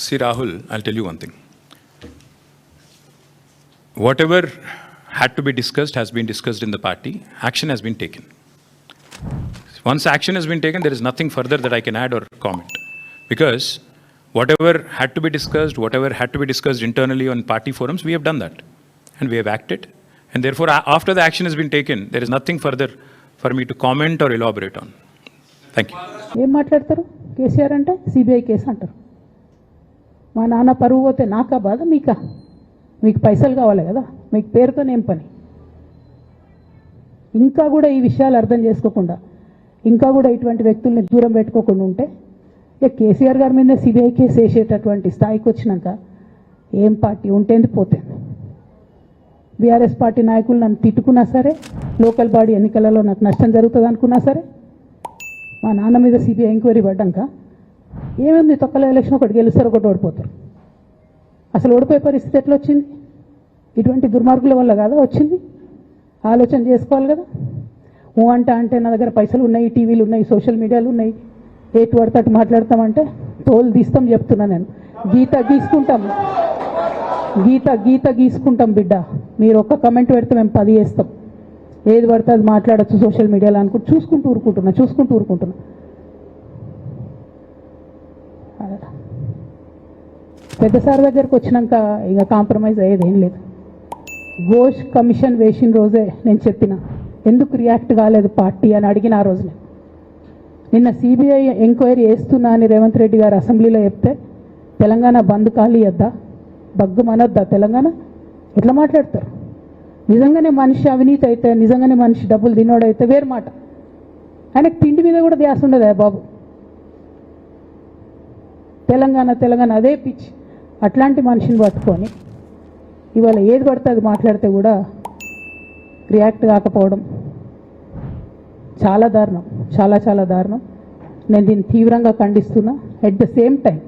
See, Rahul, I'll tell you one thing. Whatever had to be discussed has been discussed in the party. Action has been taken. Once action has been taken, there is nothing further that I can add or comment. Because whatever had to be discussed internally on party forums, we have done that. And we have acted. And therefore, after the action has been taken, there is nothing further for me to comment or elaborate on. Thank you. ఏం మాట్లాడతారు? కేసీఆర్ అంటే CBI case అంటారు. మా నాన్న పరువు పోతే నాకా బాధ మీకా? మీకు పైసలు కావాలి కదా, మీకు పేరుతోనేం పని? ఇంకా కూడా ఈ విషయాలు అర్థం చేసుకోకుండా, ఇంకా కూడా ఇటువంటి వ్యక్తుల్ని దూరం పెట్టుకోకుండా ఉంటే కేసీఆర్ గారి మీద సిబిఐ కేసు వేసేటటువంటి స్థాయికి వచ్చినాక ఏం పార్టీ ఉంటేంది పోతుంది. బీఆర్ఎస్ పార్టీ నాయకులు నన్ను తిట్టుకున్నా సరే, లోకల్ బాడీ ఎన్నికలలో నాకు నష్టం జరుగుతుంది అనుకున్నా సరే, మా నాన్న మీద సిబిఐ ఎంక్వైరీ పడ్డాక ఏముంది, తొక్కల ఎలక్షన్ ఒకటి గెలుస్తారు, ఒకటి ఓడిపోతారు. అసలు ఓడిపోయే పరిస్థితి ఎట్లా వచ్చింది? ఇటువంటి దుర్మార్గుల వల్ల కాదా వచ్చింది? ఆలోచన చేసుకోవాలి కదా. అంటే నా దగ్గర పైసలు ఉన్నాయి, టీవీలు ఉన్నాయి, సోషల్ మీడియాలు ఉన్నాయి, ఏటు పడితే అటు మాట్లాడతామంటే తోలు తీస్తాం చెప్తున్నా నేను. గీత గీసుకుంటాం బిడ్డ. మీరు ఒక్క కమెంట్ పెడితే మేము 10 చేస్తాం. ఏది పడితే అది మాట్లాడచ్చు సోషల్ మీడియాలో అనుకుంటూ చూసుకుంటూ ఊరుకుంటున్నా. పెద్ద సార్ దగ్గరకు వచ్చినాక ఇక కాంప్రమైజ్ అయ్యేది ఏం లేదు. ఘోష్ కమిషన్ వేసిన రోజే నేను చెప్పిన, ఎందుకు రియాక్ట్ కాలేదు పార్టీ అని అడిగిన ఆ రోజునే. నిన్న సిబిఐ ఎంక్వైరీ వేస్తున్నా అని రేవంత్ రెడ్డి గారు అసెంబ్లీలో చెప్తే తెలంగాణ బంద్ కాలియద్దా, బగ్గు మనొద్దా? తెలంగాణ ఎట్లా మాట్లాడతారు? నిజంగానే మనిషి అవినీతి అయితే, నిజంగానే మనిషి డబ్బులు తినోడైతే వేరు మాట. ఆయనకు తిండి మీద కూడా ధ్యాస ఉండదా బాబు? తెలంగాణ అదే పిచ్చి. అట్లాంటి మనిషిని పట్టుకొని ఇవాళ ఏది పడితే అది మాట్లాడితే కూడా రియాక్ట్ కాకపోవడం చాలా దారుణం, చాలా దారుణం. నేను దీన్ని తీవ్రంగా ఖండిస్తున్నా. At the same time